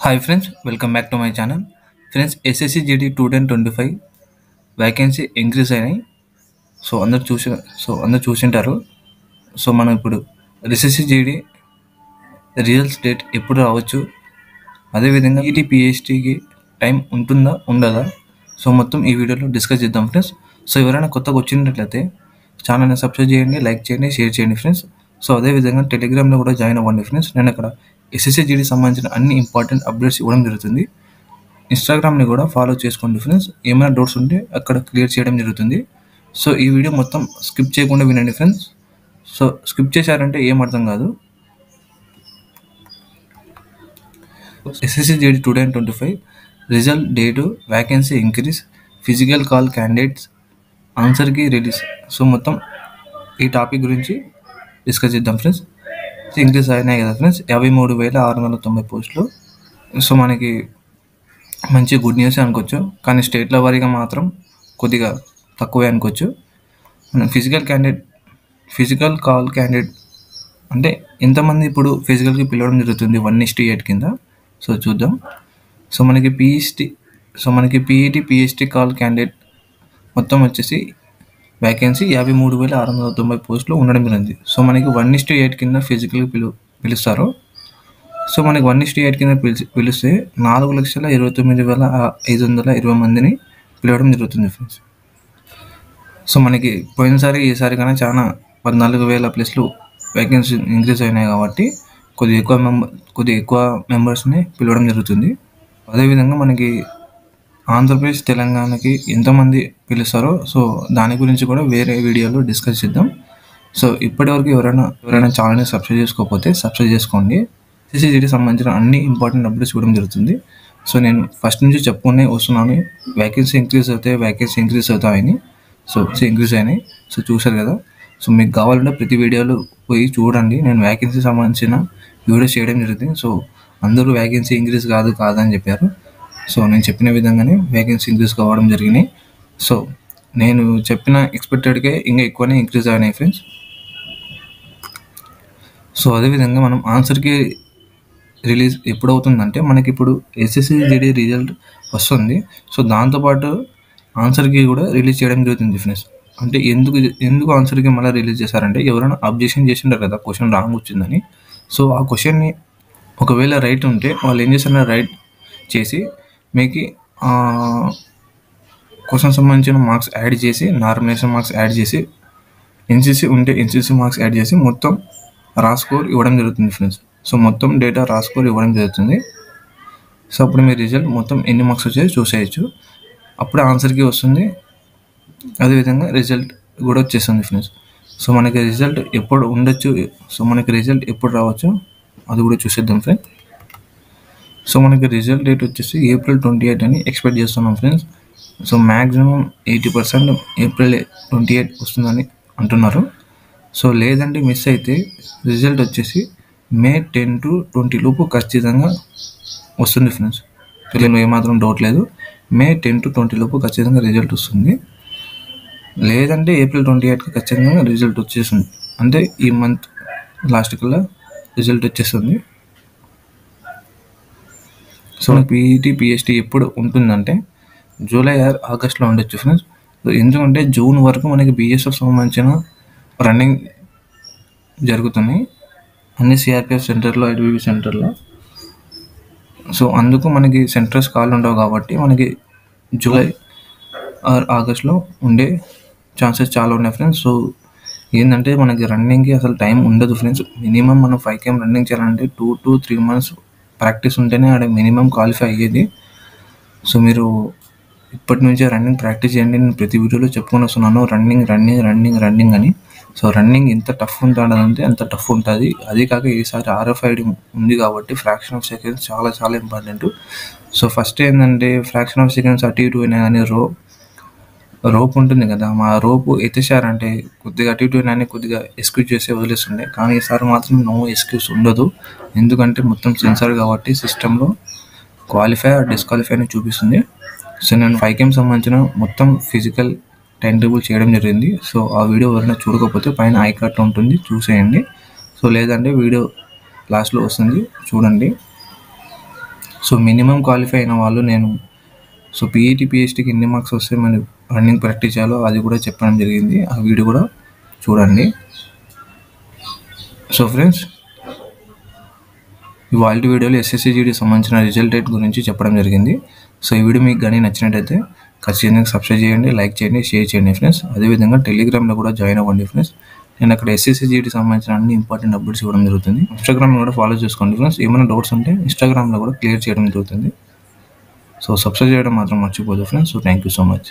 Hi friends, welcome back to my channel. Friends, SSC GD 2025 vacancy increase అయినాయి. అందరు చూసింటారు. మనం ఇప్పుడు ఎస్ఎస్సి జీడీ రిజల్ట్స్ డేట్ ఎప్పుడు రావచ్చు, అదేవిధంగా ఈటీ పిహెచ్డికి టైం ఉంటుందా ఉండదా, మొత్తం ఈ వీడియోలో డిస్కస్ చేద్దాం ఫ్రెండ్స్. ఎవరైనా కొత్తగా వచ్చినట్లయితే ఛానల్ని సబ్స్క్రైబ్ చేయండి, లైక్ చేయండి, షేర్ చేయండి ఫ్రెండ్స్. అదేవిధంగా టెలిగ్రామ్లో కూడా జాయిన్ అవ్వండి ఫ్రెండ్స్. నేను అక్కడ ఎస్ఎస్సి జీడీకి సంబంధించిన అన్ని ఇంపార్టెంట్ అప్డేట్స్ ఇవ్వడం జరుగుతుంది. ఇన్స్టాగ్రామ్ని కూడా ఫాలో చేసుకోండి ఫ్రెండ్స్. ఏమైనా డౌట్స్ ఉంటే అక్కడ క్లియర్ చేయడం జరుగుతుంది. ఈ వీడియో మొత్తం స్కిప్ చేయకుండా వినండి ఫ్రెండ్స్. స్కిప్ చేశారంటే ఏం అర్థం కాదు. SSC GD 2025 result date, vacancy increase, physical call candidates, ఆన్సర్కి రిలీజ్. మొత్తం ఈ టాపిక్ గురించి డిస్కస్ చేద్దాం ఫ్రెండ్స్. ఇంక్రీజ్ అయినాయి కదా ఫ్రెండ్స్, 53,690 పోస్టులు. మనకి మంచి గుడ్ న్యూస్ అనుకోవచ్చు, కానీ స్టేట్ల వారీగా మాత్రం కొద్దిగా తక్కువే అనుకోవచ్చు. ఫిజికల్ కాల్ క్యాండిడేట్ అంటే ఎంతమంది ఇప్పుడు ఫిజికల్కి పిలవడం జరుగుతుంది 1:8 కింద. చూద్దాం. మనకి పీఈటీ పిహెచ్డి కాల్ క్యాండిడేట్ మొత్తం వచ్చేసి వ్యాకెన్సీ 53,690 పోస్టులు ఉండడం జరిగింది. మనకి 1:8 కింద ఫిజికల్కి పిలుస్తారు. మనకి 1:8 కింద పిలిస్తే 4,29,520 మందిని పిలవడం జరుగుతుంది ఫ్రెండ్స్. మనకి పోయినసారి ఈసారి కన్నా చాలా 14,000 ప్లస్లు వ్యాకెన్సీ ఇంక్రీజ్ అయినాయి కాబట్టి కొద్దిగా ఎక్కువ మెంబర్స్ని పిలవడం జరుగుతుంది. అదేవిధంగా మనకి ఆంధ్రప్రదేశ్, తెలంగాణకి ఎంతమంది పిలుస్తారో దాని గురించి కూడా వేరే వీడియోలో డిస్కస్ చేద్దాం. ఇప్పటివరకు ఎవరైనా ఛానల్ని సబ్స్క్రైబ్ చేసుకోకపోతే సబ్స్క్రైబ్ చేసుకోండి. ఎస్ఎస్సి జీడీకి సంబంధించిన అన్ని ఇంపార్టెంట్ అప్డేట్స్ ఇవ్వడం జరుగుతుంది. నేను ఫస్ట్ నుంచి చెప్పుకునే వస్తున్నాను, వ్యాకెన్సీ ఇంక్రీజ్ అవుతాయని. ఇంక్రీజ్ అయినాయి. చూశారు కదా. మీకు కావాలంటే ప్రతి వీడియోలో పోయి చూడండి. నేను వ్యాకెన్సీ సంబంధించిన వీడియోస్ చేయడం జరుగుతుంది. అందరూ వ్యాకెన్సీ ఇంక్రీజ్ కాదని చెప్పారు. నేను చెప్పిన విధంగానే వ్యాకెన్సీ ఇంక్రీజ్ కావడం జరిగినాయి. నేను చెప్పిన ఎక్స్పెక్టెడ్కే ఇంకా ఎక్కువనే ఇంక్రీజ్ అయినాయి ఫ్రెండ్స్. అదేవిధంగా మనం ఆన్సర్కి రిలీజ్ ఎప్పుడు అవుతుందంటే, మనకి ఇప్పుడు ఎస్ఎస్సి జీడీ రిజల్ట్ వస్తుంది. దాంతోపాటు ఆన్సర్కి కూడా రిలీజ్ చేయడం జరుగుతుంది ఫ్రెండ్స్. అంటే ఎందుకు ఆన్సర్కి మళ్ళీ రిలీజ్ చేశారంటే, ఎవరైనా అబ్జెక్షన్ చేసింటారు కదా క్వశ్చన్ రాంగ్ వచ్చిందని. ఆ క్వశ్చన్ని ఒకవేళ రైట్ ఉంటే వాళ్ళు ఏం చేస్తారంటే రైట్ చేసి మీకు క్వశ్చన్ సంబంధించిన మార్క్స్ యాడ్ చేసి, నార్మలైజేషన్ మార్క్స్ యాడ్ చేసి, ఎన్సీసీ ఉంటే ఎన్సీసీ మార్క్స్ యాడ్ చేసి మొత్తం రా స్కోర్ ఇవ్వడం జరుగుతుంది ఫ్రెండ్స్. మొత్తం డేటా రా స్కోర్ ఇవ్వడం జరుగుతుంది. అప్పుడు మీ రిజల్ట్ మొత్తం ఎన్ని మార్క్స్ వచ్చాయో చూసేయచ్చు. అప్పుడే ఆన్సర్కి వస్తుంది. అదేవిధంగా రిజల్ట్ కూడా వచ్చేస్తుంది ఫ్రెండ్స్. మనకి రిజల్ట్ ఎప్పుడు ఉండొచ్చు, మనకి రిజల్ట్ ఎప్పుడు రావచ్చు అది కూడా చూసేద్దాం ఫ్రెండ్స్. మనకి రిజల్ట్ డేట్ వచ్చేసి April 28 అని ఎక్స్పెక్ట్ చేస్తున్నాం ఫ్రెండ్స్. మ్యాక్సిమం 80% April 28 వస్తుందని అంటున్నారు. లేదంటే మిస్ అయితే రిజల్ట్ వచ్చేసి May 10 to 20 లోపు ఖచ్చితంగా వస్తుంది ఫ్రెండ్స్. తెలియదు, ఏమాత్రం డౌట్ లేదు. May 10 to 20 లోపు ఖచ్చితంగా రిజల్ట్ వస్తుంది. లేదంటే April 28కి ఖచ్చితంగా రిజల్ట్ వచ్చేస్తుంది. అంటే ఈ మంత్ లాస్ట్ కల్లా రిజల్ట్ వచ్చేస్తుంది. పీఈటీ పిహెచ్డి ఎప్పుడు ఉంటుందంటే జూలై ఆర్ ఆగస్ట్లో ఉండొచ్చు ఫ్రెండ్స్. ఎందుకంటే జూన్ వరకు మనకి బిఎస్ఎఫ్ సంబంధించిన రన్నింగ్ జరుగుతున్నాయి అన్ని సిఆర్పిఎఫ్ సెంటర్లో, ఐడిబిబి సెంటర్లో. అందుకు మనకి సెంటర్స్ కాల్ ఉండవు కాబట్టి మనకి జూలై ఆర్ ఆగస్ట్లో ఉండే ఛాన్సెస్ చాలా ఉన్నాయి ఫ్రెండ్స్. ఏంటంటే మనకి రన్నింగ్కి అసలు టైం ఉండదు ఫ్రెండ్స్. మినిమం మనం 5 km రన్నింగ్ చేయాలంటే 2 to 3 months ప్రాక్టీస్ ఉంటేనే ఆడ మినిమం క్వాలిఫై అయ్యేది. మీరు ఇప్పటి నుంచే రన్నింగ్ ప్రాక్టీస్ చేయండి. నేను ప్రతి వీడియోలో చెప్పుకొని వస్తున్నాను రన్నింగ్ అని. రన్నింగ్ ఎంత టఫ్ ఉంటుందంటే అంత టఫ్ ఉంటుంది. అదే కాక ఈసారి RFID ఉంది కాబట్టి ఫ్రాక్షన్ ఆఫ్ సెకండ్స్ చాలా చాలా ఇంపార్టెంట్. ఫస్ట్ ఏంటంటే ఫ్రాక్షన్ ఆఫ్ సెకండ్స్ అటు ఇటు అయినా కానీ రోప్ ఉంటుంది కదా, మా రోపు ఎత్తేసారంటే కొద్దిగా అటు ఇటు అయినా కొద్దిగా ఎక్స్క్యూజ్ చేసి వదిలేస్తుండే. కానీ ఈసారి మాత్రం నో ఎక్స్క్యూజ్ ఉండదు. ఎందుకంటే మొత్తం సెన్సార్ కాబట్టి సిస్టంలో క్వాలిఫై డిస్క్వాలిఫై అని చూపిస్తుంది. నేను 5 km సంబంధించిన మొత్తం ఫిజికల్ టైం టేబుల్ చేయడం జరిగింది. ఆ వీడియో ఎవరైనా చూడకపోతే పైన ఐ కార్డ్లో ఉంటుంది, చూసేయండి. లేదంటే వీడియో లాస్ట్లో వస్తుంది చూడండి. సో మినిమం క్వాలిఫై అయిన వాళ్ళు నేను సో పీఈటీ, పీహెచ్డీకి ఎన్ని మార్క్స్ వస్తే మనం రన్నింగ్ ప్రాక్టీస్ చేయాలో అది కూడా చెప్పడం జరిగింది. ఆ వీడియో కూడా చూడండి. సో ఫ్రెండ్స్, ఇవాళ వీడియోలో ఎస్ఎస్సి జీడీకి సంబంధించిన రిజల్ట్ డేట్ గురించి చెప్పడం జరిగింది. సో ఈ వీడియో మీకు కానీ నచ్చినట్టయితే ఖచ్చితంగా సబ్స్క్రైబ్ చేయండి, లైక్ చేయండి, షేర్ చేయండి ఫ్రెండ్స్. అదేవిధంగా టెలిగ్రామ్లో కూడా జాయిన్ అవ్వండి ఫ్రెండ్స్. నేను అక్కడ ఎస్ఎస్సి జీడీకి సంబంధించిన అన్ని ఇంపార్టెంట్ అప్డేట్స్ ఇవ్వడం జరుగుతుంది. ఇన్స్టాగ్రామ్లో కూడా ఫాలో చేసుకోండి ఫ్రెండ్స్. ఏమైనా డౌట్స్ ఉంటే ఇన్స్టాగ్రామ్లో కూడా క్లియర్ చేయడం జరుగుతుంది. సో సబ్స్క్రైబ్ చేయడం మాత్రం మర్చిపోదు friends. So thank you so much.